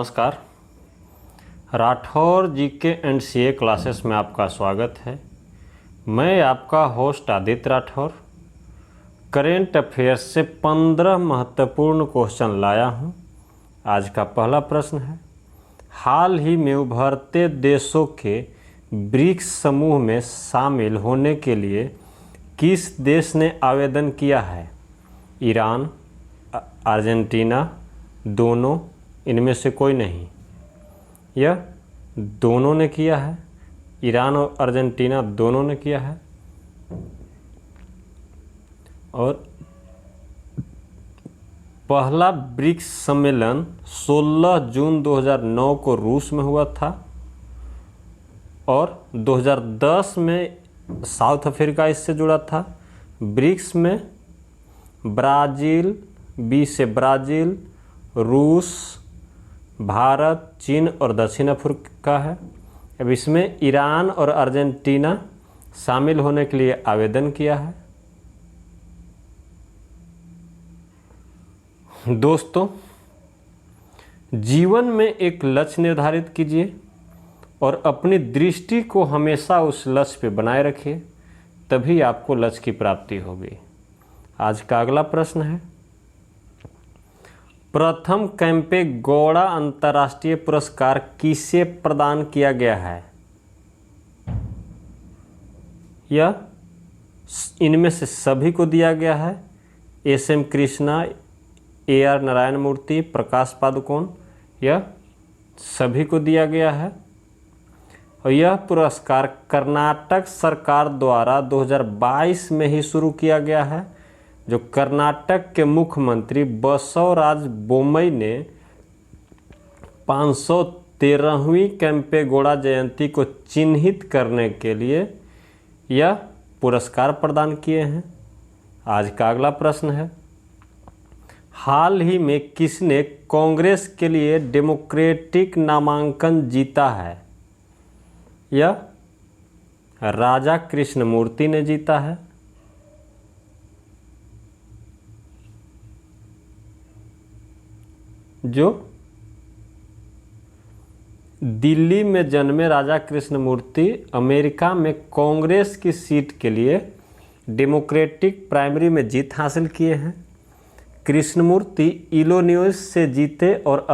नमस्कार। राठौर जी के NCA classes में आपका स्वागत है। मैं आपका host Aditya Rathore current affairs से 15 महत्वपूर्ण क्वेश्चन लाया हूं। आज का पहला प्रश्न है, हाल ही में उभरते देशों के ब्रिक्स समूह में शामिल होने के लिए किस देश ने आवेदन किया है? ईरान, अर्जेंटीना, दोनों, इनमें से कोई नहीं। यह दोनों ने किया है। ईरान और अर्जेंटीना दोनों ने किया है। और पहला ब्रिक्स सम्मेलन 16 जून 2009 को रूस में हुआ था और 2010 में साउथ अफ्रीका इससे जुड़ा था। ब्रिक्स में ब्राज़ील, बी से ब्राज़ील, रूस, भारत, चीन और दक्षिण अफ्रीका है। अब इसमें ईरान और अर्जेंटीना शामिल होने के लिए आवेदन किया है। दोस्तों, जीवन में एक लक्ष्य निर्धारित कीजिए और अपनी दृष्टि को हमेशा उस लक्ष्य पे बनाए रखिए, तभी आपको लक्ष्य की प्राप्ति होगी। आज का अगला प्रश्न है, प्रथम कैंपे गौड़ा अंतर्राष्ट्रीय पुरस्कार किसे प्रदान किया गया है? यह इनमें से सभी को दिया गया है। एस.एम. कृष्णा, ए.आर. नारायण मूर्ति, प्रकाश पादुकोण, यह सभी को दिया गया है। और यह पुरस्कार कर्नाटक सरकार द्वारा 2022 में ही शुरू किया गया है, जो कर्नाटक के मुख्यमंत्री बसवराज बोम्मई ने 513वीं कैंपेगौड़ा जयंती को चिन्हित करने के लिए यह पुरस्कार प्रदान किए हैं। आज का अगला प्रश्न है, हाल ही में किसने कांग्रेस के लिए डेमोक्रेटिक नामांकन जीता है? यह राजा कृष्णमूर्ति ने जीता है। जो दिल्ली में जन्मे राजा कृष्णमूर्ति अमेरिका में कांग्रेस की सीट के लिए डेमोक्रेटिक प्राइमरी में जीत हासिल किए हैं। कृष्णमूर्ति इलिनॉइस से जीते और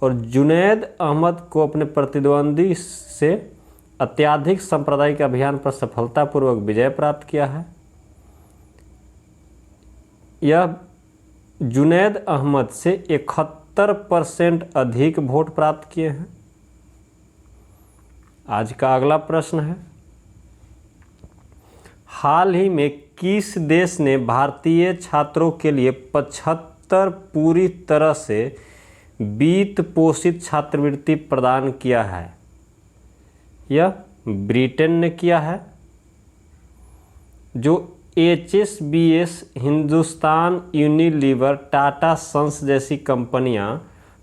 और जुनैद अहमद को अपने प्रतिद्वंदी से अत्याधिक सांप्रदायिक अभियान पर सफलतापूर्वक विजय प्राप्त किया है। यह जुनैद अहमद से 71% अधिक वोट प्राप्त किए हैं। आज का अगला प्रश्न है, हाल ही में किस देश ने भारतीय छात्रों के लिए 75 पूरी तरह से वित्त पोषित छात्रवृत्ति प्रदान किया है? यह ब्रिटेन ने किया है। जो HSBC, Hindustan Unilever, Tata Sons जैसी कंपनियां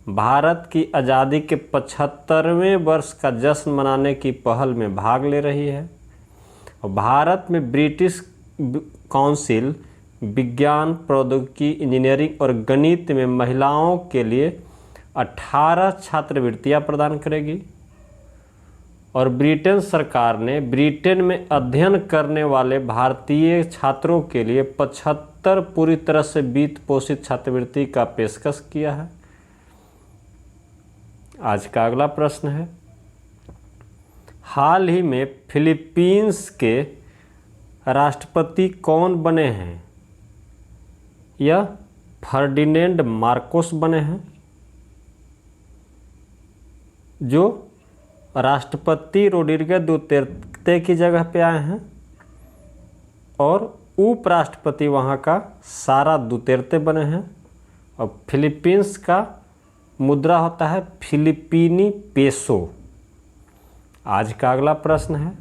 भारत की आज़ादी के 75वें वर्ष का जश्न मनाने की पहल में भाग ले रही है। और भारत में ब्रिटिश काउंसिल विज्ञान, प्रौद्योगिकी, इंजीनियरिंग और गणित में महिलाओं के लिए 18 छात्रवृत्तियां प्रदान करेगी। और ब्रिटेन सरकार ने ब्रिटेन में अध्ययन करने वाले भारतीय छात्रों के लिए 75 पूरी तरह से वित्त पोषित छात्रवृत्ति का पेशकश किया है। आज का अगला प्रश्न है, हाल ही में फिलीपींस के राष्ट्रपति कौन बने हैं? यह फर्डिनेंड मार्कोस बने हैं, जो राष्ट्रपति रोड्रिगो दुतेर्ते की जगह पे आए हैं। और उपराष्ट्रपति वहाँ का सारा दुतेर्ते बने हैं। और फिलीपींस का मुद्रा होता है फिलिपीनी पेसो। आज का अगला प्रश्न है,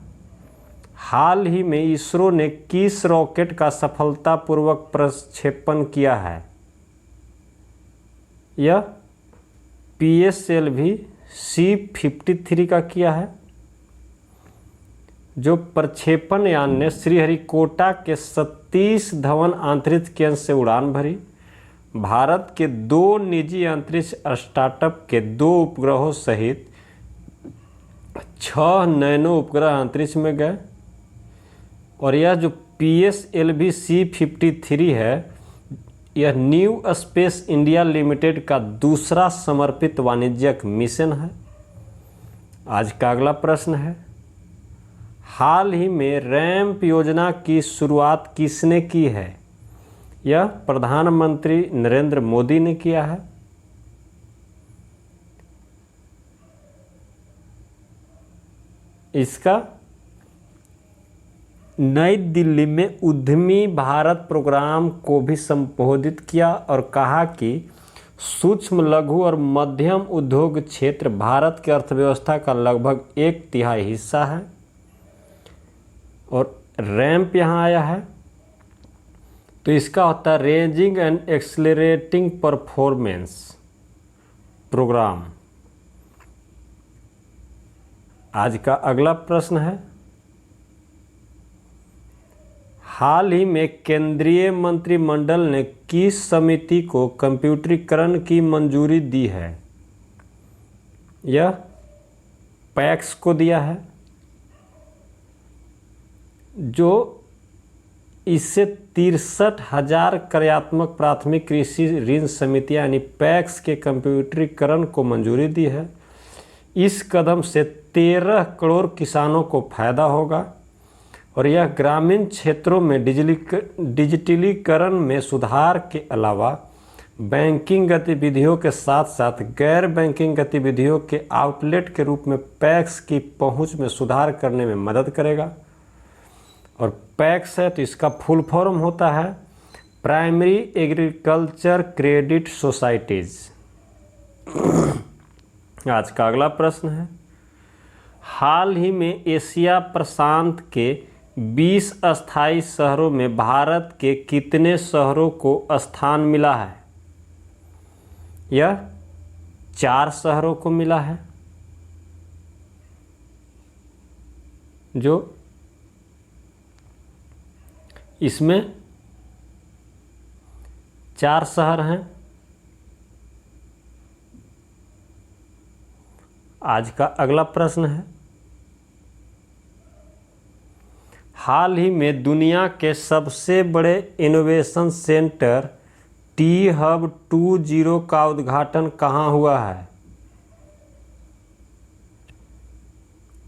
हाल ही में इसरो ने किस रॉकेट का सफलतापूर्वक प्रक्षेपण किया है? यह PSLV C-53 का किया है। जो प्रक्षेपण यान ने श्रीहरिकोटा के सतीश धवन अंतरिक्ष केंद्र से उड़ान भरी। भारत के 2 निजी अंतरिक्ष स्टार्टअप के 2 उपग्रहों सहित 6 नैनो उपग्रह अंतरिक्ष में गए। और यह जो PSLV C-53 है, यह न्यू स्पेस इंडिया लिमिटेड का दूसरा समर्पित वाणिज्यिक मिशन है। आज का अगला प्रश्न है, हाल ही में रैंप योजना की शुरुआत किसने की है? यह प्रधानमंत्री नरेंद्र मोदी ने किया है। इसका नई दिल्ली में उद्यमी भारत प्रोग्राम को भी संबोधित किया और कहा कि सूक्ष्म लघु और मध्यम उद्योग क्षेत्र भारत की अर्थव्यवस्था का लगभग 1/3 हिस्सा है। और रैंप यहाँ आया है तो इसका होता है ranging and accelerating performance program. आज का अगला प्रश्न है, हाल ही में केंद्रीय मंत्रिमंडल ने किस समिति को कंप्यूटरीकरण की मंजूरी दी है? यह पैक्स को दिया है, जो इससे 63,000 कार्यात्मक प्राथमिक कृषि ऋण समितियां यानी पैक्स के कंप्यूटरीकरण को मंजूरी दी है। इस कदम से 13 करोड़ किसानों को फायदा होगा और यह ग्रामीण क्षेत्रों में डिजिटलीकरण में सुधार के अलावा बैंकिंग गतिविधियों के साथ साथ गैर बैंकिंग गतिविधियों के आउटलेट के रूप में पैक्स की पहुंच में सुधार करने में मदद करेगा। और पैक्स है तो इसका फुल फॉर्म होता है प्राइमरी एग्रीकल्चर क्रेडिट सोसाइटीज। आज का अगला प्रश्न है, हाल ही में एशिया प्रशांत के 20 अस्थायी शहरों में भारत के कितने शहरों को स्थान मिला है? यह 4 शहरों को मिला है, जो इसमें 4 शहर हैं। आज का अगला प्रश्न है, हाल ही में दुनिया के सबसे बड़े इनोवेशन सेंटर T-Hub 2.0 का उद्घाटन कहाँ हुआ है?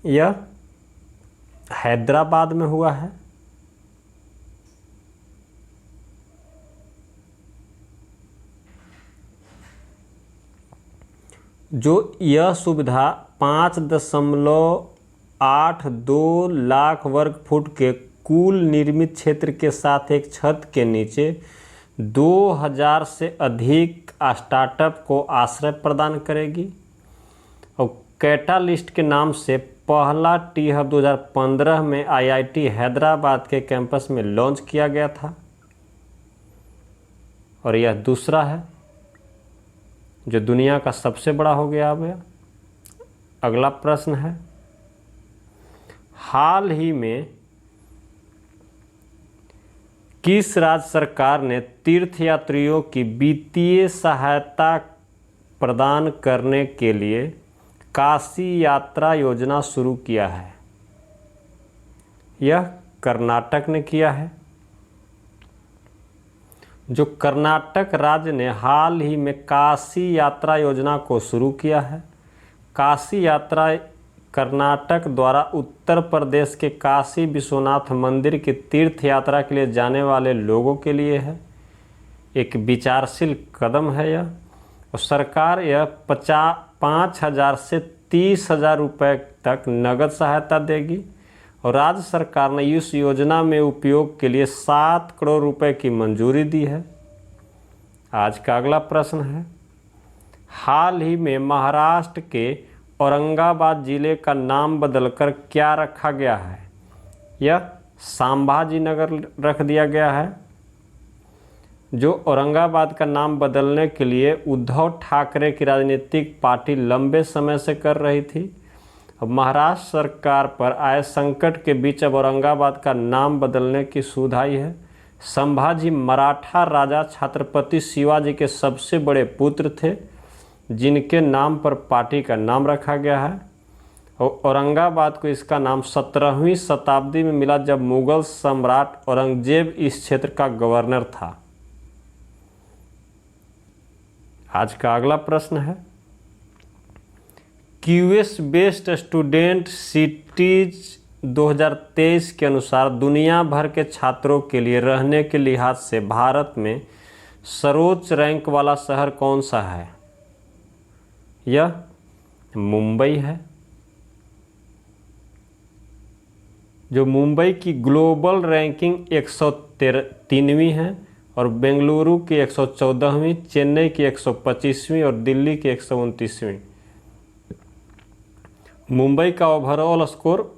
यह हैदराबाद में हुआ है। जो यह सुविधा 5.82 लाख वर्ग फुट के कुल निर्मित क्षेत्र के साथ एक छत के नीचे 2000 से अधिक स्टार्टअप को आश्रय प्रदान करेगी। और कैटालिस्ट के नाम से पहला T-Hub 2015 में IIT हैदराबाद के कैंपस में लॉन्च किया गया था और यह दूसरा है जो दुनिया का सबसे बड़ा हो गया। अब अगला प्रश्न है, हाल ही में किस राज्य सरकार ने तीर्थयात्रियों की वित्तीय सहायता प्रदान करने के लिए काशी यात्रा योजना शुरू किया है? यह कर्नाटक ने किया है। जो कर्नाटक राज्य ने हाल ही में काशी यात्रा योजना को शुरू किया है। काशी यात्रा कर्नाटक द्वारा उत्तर प्रदेश के काशी विश्वनाथ मंदिर की तीर्थ यात्रा के लिए जाने वाले लोगों के लिए है। एक विचारशील कदम है यह, और सरकार यह 5,000 से 30,000 रुपये तक नगद सहायता देगी और राज्य सरकार ने इस योजना में उपयोग के लिए 7 करोड़ रुपए की मंजूरी दी है। आज का अगला प्रश्न है, हाल ही में महाराष्ट्र के औरंगाबाद जिले का नाम बदलकर क्या रखा गया है? यह संभाजी नगर रख दिया गया है। जो औरंगाबाद का नाम बदलने के लिए उद्धव ठाकरे की राजनीतिक पार्टी लंबे समय से कर रही थी। अब महाराष्ट्र सरकार पर आए संकट के बीच अब औरंगाबाद का नाम बदलने की सुध आई है। संभाजी मराठा राजा छत्रपति शिवाजी के सबसे बड़े पुत्र थे, जिनके नाम पर पार्टी का नाम रखा गया है। और औरंगाबाद को इसका नाम 17वीं शताब्दी में मिला, जब मुगल सम्राट औरंगजेब इस क्षेत्र का गवर्नर था। आज का अगला प्रश्न है, क्यूएस बेस्ट स्टूडेंट सिटीज 2023 के अनुसार दुनिया भर के छात्रों के लिए रहने के लिहाज से भारत में सर्वोच्च रैंक वाला शहर कौन सा है? यह मुंबई है। जो मुंबई की ग्लोबल रैंकिंग 103वीं है और बेंगलुरु की 114वीं, चेन्नई की 125वीं और दिल्ली की 129वीं। मुंबई का ओवरऑल स्कोर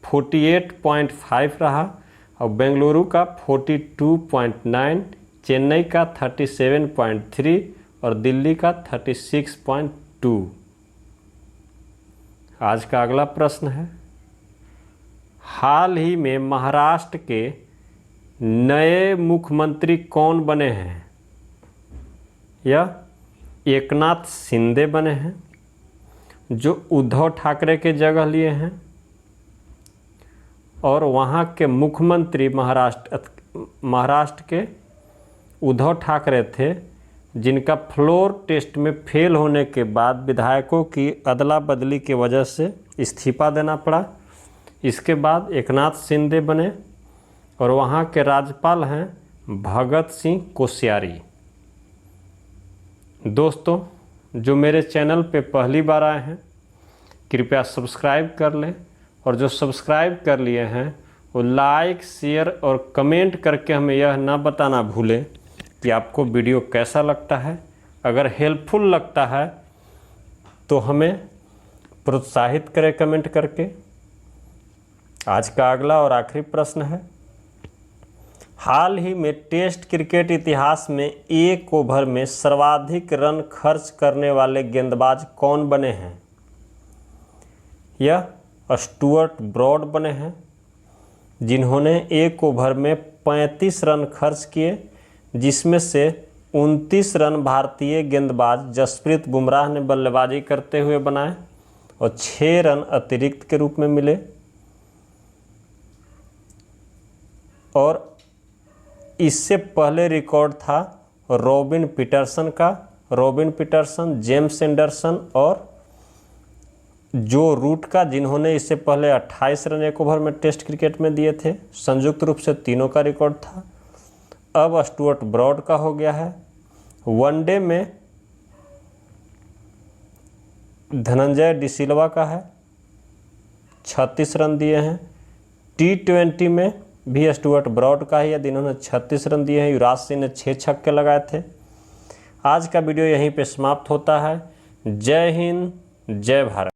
48.5 रहा और बेंगलुरु का 42.9, चेन्नई का 37.3 और दिल्ली का 36.2। आज का अगला प्रश्न है, हाल ही में महाराष्ट्र के नए मुख्यमंत्री कौन बने हैं? यह एकनाथ शिंदे बने हैं, जो उद्धव ठाकरे के जगह लिए हैं। और वहाँ के मुख्यमंत्री महाराष्ट्र के उद्धव ठाकरे थे, जिनका फ्लोर टेस्ट में फेल होने के बाद विधायकों की अदला बदली की वजह से इस्तीफा देना पड़ा। इसके बाद एकनाथ शिंदे बने और वहाँ के राज्यपाल हैं भगत सिंह कोश्यारी। दोस्तों, जो मेरे चैनल पे पहली बार आए हैं, कृपया सब्सक्राइब कर लें, और जो सब्सक्राइब कर लिए हैं वो लाइक, शेयर और कमेंट करके हमें यह ना बताना भूलें कि आपको वीडियो कैसा लगता है। अगर हेल्पफुल लगता है तो हमें प्रोत्साहित करें कमेंट करके। आज का अगला और आखिरी प्रश्न है, हाल ही में टेस्ट क्रिकेट इतिहास में एक ओवर में सर्वाधिक रन खर्च करने वाले गेंदबाज कौन बने हैं? यह स्टुअर्ट ब्रॉड बने हैं, जिन्होंने एक ओवर में 35 रन खर्च किए, जिसमें से 29 रन भारतीय गेंदबाज जसप्रीत बुमराह ने बल्लेबाजी करते हुए बनाए और 6 रन अतिरिक्त के रूप में मिले। और इससे पहले रिकॉर्ड था रॉबिन पीटरसन, जेम्स एंडरसन और जो रूट का, जिन्होंने इससे पहले 28 रन एक ओवर में टेस्ट क्रिकेट में दिए थे। संयुक्त रूप से तीनों का रिकॉर्ड था। अब स्टुअर्ट ब्रॉड का हो गया है। वनडे में धनंजय डिसिल्वा का है, 36 रन दिए हैं। T20 में भी स्टुअर्ट ब्रॉड का ही है, जिन्होंने 36 रन दिए हैं। युवराज सिंह ने 6 छक्के लगाए थे। आज का वीडियो यहीं पे समाप्त होता है। जय हिंद, जय भारत।